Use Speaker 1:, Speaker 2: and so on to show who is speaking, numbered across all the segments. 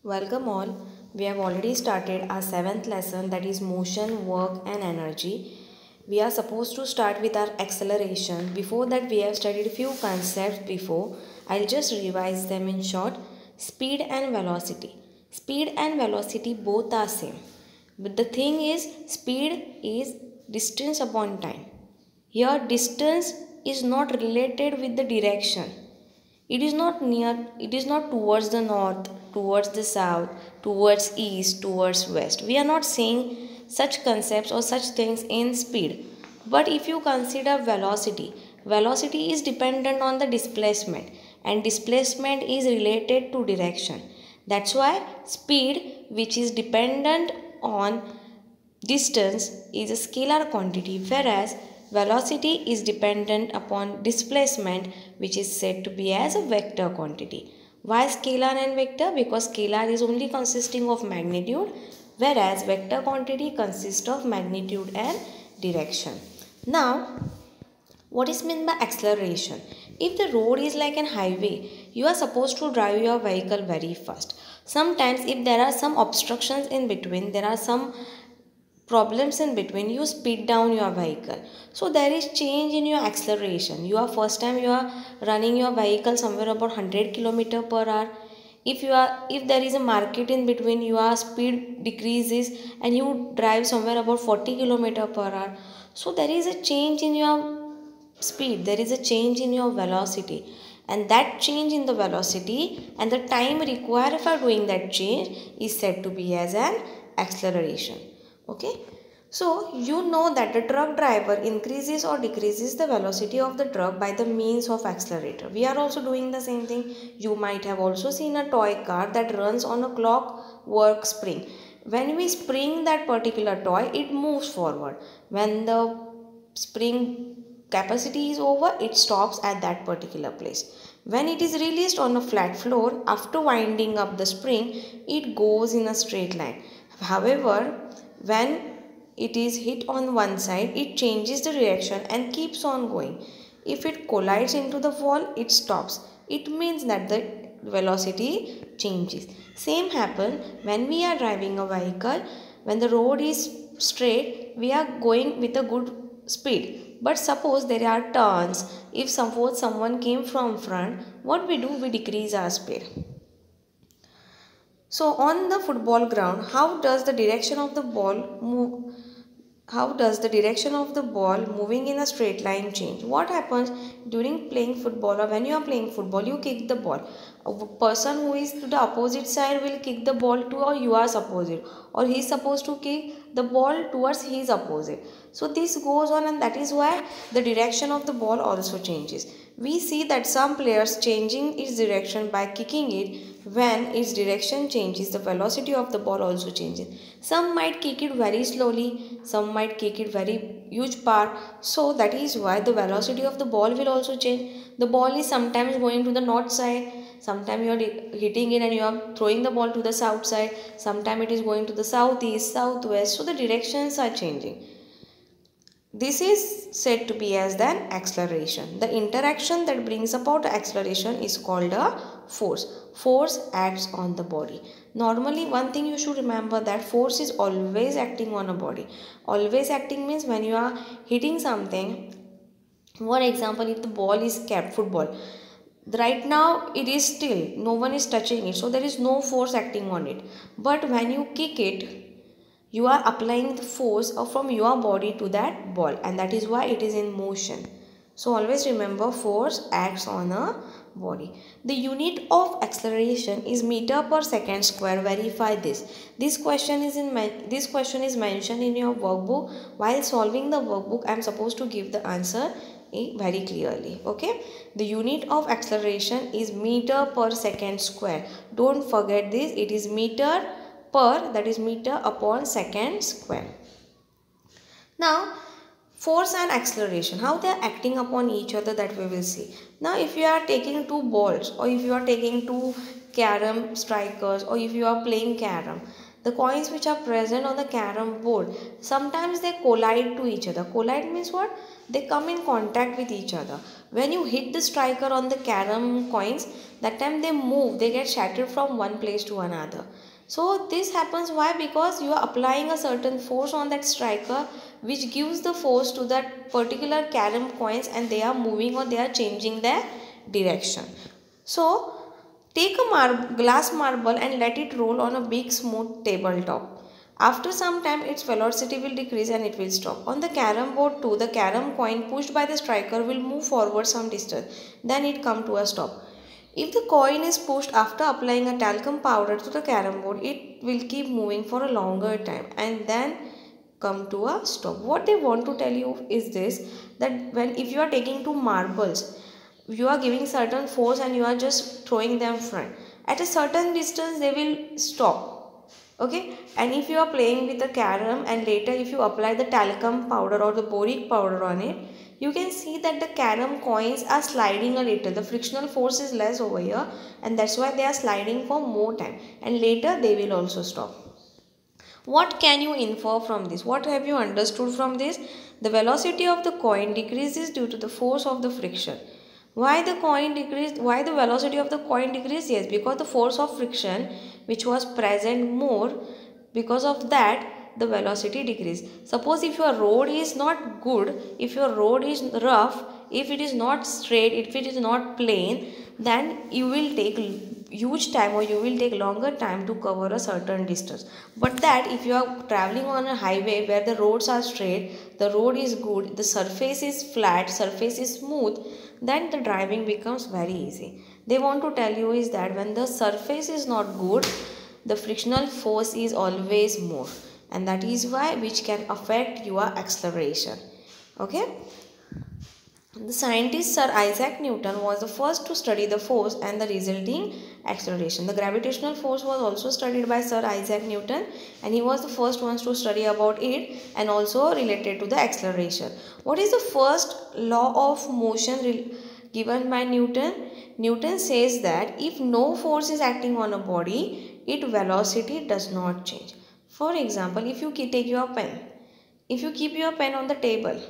Speaker 1: Welcome all. We have already started our seventh lesson, that is motion, work and energy. We are supposed to start with our acceleration. Before that we have studied few concepts before. I'll just revise them in short. Speed and velocity. Speed and velocity both are same. But the thing is, speed is distance upon time. Here distance is not related with the direction. It is not near, it is not towards the north, towards the south, towards east, towards west. We are not saying such concepts or such things in speed. But if you consider velocity, velocity is dependent on the displacement and displacement is related to direction. That's why speed, which is dependent on distance, is a scalar quantity, whereas velocity is dependent upon displacement, which is said to be as a vector quantity. Why scalar and vector? Because scalar is only consisting of magnitude, whereas vector quantity consists of magnitude and direction. Now, what is meant by acceleration? If the road is like an highway, you are supposed to drive your vehicle very fast. Sometimes if there are some obstructions in between, there are some problems in between, you speed down your vehicle. So there is change in your acceleration. You are first time you are running your vehicle somewhere about 100 kilometer per hour. If there is a market in between, your speed decreases and you drive somewhere about 40 kilometer per hour. So there is a change in your speed, there is a change in your velocity, and that change in the velocity and the time required for doing that change is said to be as an acceleration. Okay, so you know that the truck driver increases or decreases the velocity of the truck by the means of accelerator. We are also doing the same thing. You might have also seen a toy car that runs on a clockwork spring. When we spring that particular toy, it moves forward. When the spring capacity is over, it stops at that particular place. When it is released on a flat floor, after winding up the spring, it goes in a straight line. However, when it is hit on one side, it changes the direction and keeps on going. If it collides into the wall, it stops. It means that the velocity changes. Same happens when we are driving a vehicle. When the road is straight, we are going with a good speed. But suppose there are turns. If suppose someone came from front, what we do? We decrease our speed. So on the football ground, how does the direction of the ball move? How does the direction of the ball moving in a straight line change? What happens during playing football, or when you are playing football, you kick the ball. A person who is to the opposite side will kick the ball to or yours opposite, or he is supposed to kick the ball towards his opposite. So this goes on, and that is why the direction of the ball also changes. We see that some players changing its direction by kicking it. When its direction changes, the velocity of the ball also changes. Some might kick it very slowly, some might kick it very huge part. So that is why the velocity of the ball will also change. The ball is sometimes going to the north side, sometimes you are hitting it and you are throwing the ball to the south side, sometimes it is going to the southeast, southwest. So the directions are changing. This is said to be as an acceleration. The interaction that brings about acceleration is called a force. Force acts on the body. Normally, one thing you should remember, that force is always acting on a body. Always acting means when you are hitting something. For example, if the ball is kept, football, right now it is still, no one is touching it, so there is no force acting on it. But when you kick it, you are applying the force from your body to that ball, and that is why it is in motion. So always remember, force acts on a body. The unit of acceleration is meter per second square. Verify this. This question is mentioned in your workbook. While solving the workbook, I am supposed to give the answer very clearly. Okay, the unit of acceleration is meter per second square. Don't forget this. It is meter per, that is meter upon second square. Now force and acceleration, how they are acting upon each other, that we will see. Now if you are taking two balls, or if you are taking two carom strikers, or if you are playing carom, the coins which are present on the carom board, sometimes they collide to each other. Collide means what? They come in contact with each other. When you hit the striker on the carom coins, that time they move, they get shattered from one place to another. So this happens why? Because you are applying a certain force on that striker, which gives the force to that particular carom coins, and they are moving or they are changing their direction. So take a glass marble and let it roll on a big smooth tabletop. After some time, its velocity will decrease and it will stop. On the carom board too, the carom coin pushed by the striker will move forward some distance. Then it come to a stop. If the coin is pushed after applying a talcum powder to the carom board, it will keep moving for a longer time and then come to a stop. What they want to tell you is this, that if you are taking two marbles, you are giving certain force and you are just throwing them front. At a certain distance, they will stop. Okay, and if you are playing with the carom and later if you apply the talcum powder or the boric powder on it, you can see that the carom coins are sliding a little. The frictional force is less over here, and that's why they are sliding for more time, and later they will also stop. What can you infer from this? What have you understood from this? The velocity of the coin decreases due to the force of the friction. Why the coin decreased? Why the velocity of the coin decreased? Yes, because the force of friction which was present more, because of that the velocity decreased. Suppose if your road is not good, if your road is rough, if it is not straight, if it is not plain, then you will take huge time or you will take longer time to cover a certain distance. But that if you are traveling on a highway where the roads are straight, the road is good, the surface is flat, surface is smooth, then the driving becomes very easy. They want to tell you is that when the surface is not good, the frictional force is always more, and that is why which can affect your acceleration. Okay. The scientist Sir Isaac Newton was the first to study the force and the resulting acceleration. The gravitational force was also studied by Sir Isaac Newton, and he was the first ones to study about it and also related to the acceleration. What is the first law of motion given by Newton? Newton says that if no force is acting on a body, its velocity does not change. For example, if you take your pen, if you keep your pen on the table,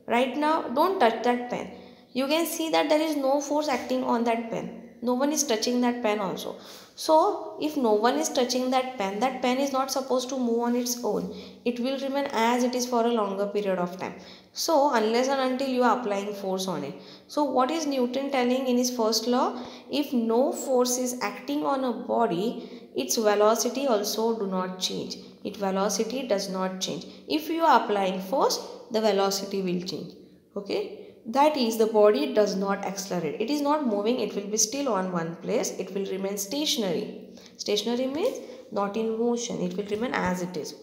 Speaker 1: right now, don't touch that pen. You can see that there is no force acting on that pen. No one is touching that pen also. So, if no one is touching that pen is not supposed to move on its own. It will remain as it is for a longer period of time. So, unless and until you are applying force on it. So, what is Newton telling in his first law? If no force is acting on a body, its velocity also do not change. Its velocity does not change. If you are applying force, the velocity will change. Okay, that is, the body does not accelerate. It is not moving, it will be still on one place. It will remain stationary. Stationary means not in motion. It will remain as it is.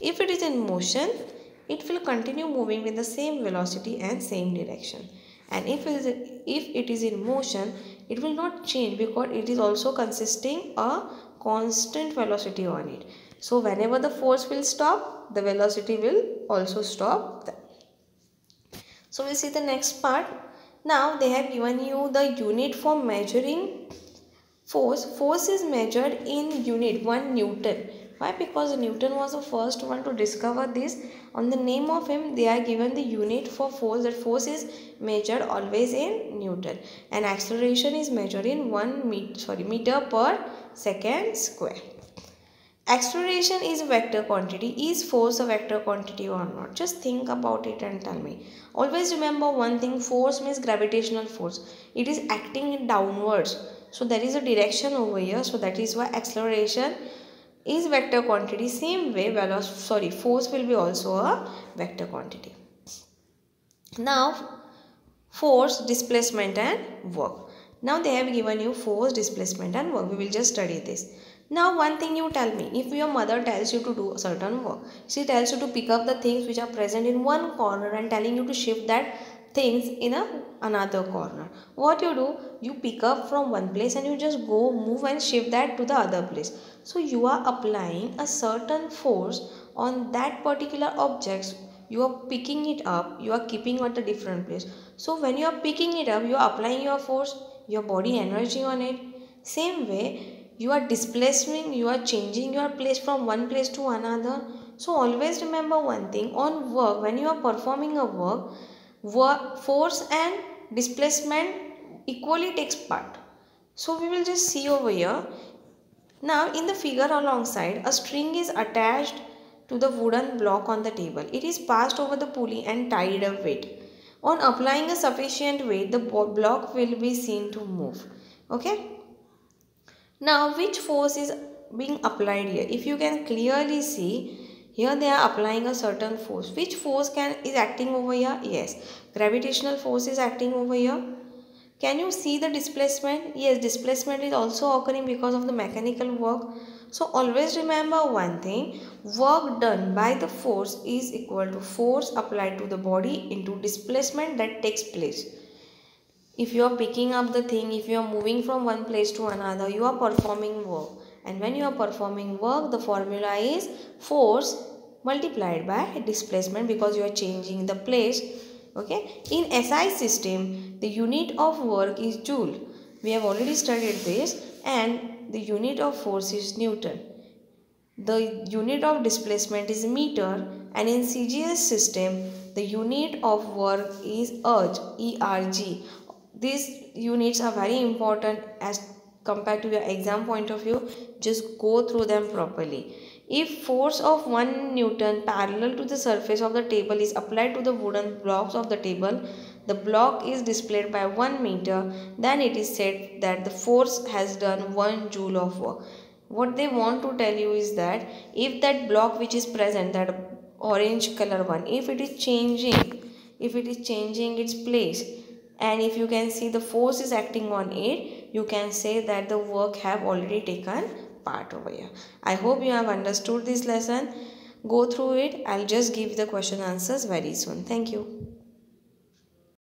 Speaker 1: If it is in motion, it will continue moving with the same velocity and same direction. And if it is in motion, it will not change because it is also consisting a constant velocity on it. So whenever the force will stop, the velocity will also stop. So we see the next part. Now they have given you the unit for measuring force. Force is measured in unit 1 Newton. Why? Because Newton was the first one to discover this. On the name of him, they are given the unit for force. That force is measured always in Newton, and acceleration is measured in meter per second square. Acceleration is a vector quantity. Is force a vector quantity or not? Just think about it and tell me. Always remember one thing, force means gravitational force. It is acting downwards. So there is a direction over here. So that is why acceleration is vector quantity. Same way force will be also a vector quantity. Now force, displacement and work. Now they have given you force, displacement and work. We will just study this. Now one thing you tell me, if your mother tells you to do a certain work, she tells you to pick up the things which are present in one corner and telling you to shift that things in another corner. What you do, you pick up from one place and you just go move and shift that to the other place. So you are applying a certain force on that particular object. You are picking it up, you are keeping at a different place. So when you are picking it up, you are applying your force, your body energy on it. Same way, you are displacing, you are changing your place from one place to another. So always remember one thing, on work, when you are performing a work, force and displacement equally takes part. So we will just see over here. Now in the figure alongside, a string is attached to the wooden block on the table. It is passed over the pulley and tied up with. On applying a sufficient weight, the block will be seen to move. Okay. Now which force is being applied here? If you can clearly see, here they are applying a certain force. Which force is acting over here? Yes, gravitational force is acting over here. Can you see the displacement? Yes, displacement is also occurring because of the mechanical work. So always remember one thing, work done by the force is equal to force applied to the body into displacement that takes place. If you are picking up the thing, if you are moving from one place to another, you are performing work. And when you are performing work, the formula is force multiplied by displacement because you are changing the place. Okay. In SI system, the unit of work is joule. We have already studied this, and the unit of force is Newton. The unit of displacement is meter, and in CGS system, the unit of work is ERG. These units are very important as compared to your exam point of view. Just go through them properly. If force of 1 Newton parallel to the surface of the table is applied to the wooden blocks of the table, the block is displayed by 1 meter, then it is said that the force has done 1 joule of work. What they want to tell you is that if that block which is present, that orange color one, if it is changing its place, and if you can see the force is acting on it, you can say that the work have already taken part over here. I hope you have understood this lesson. Go through it. I'll just give the question answers very soon. Thank you.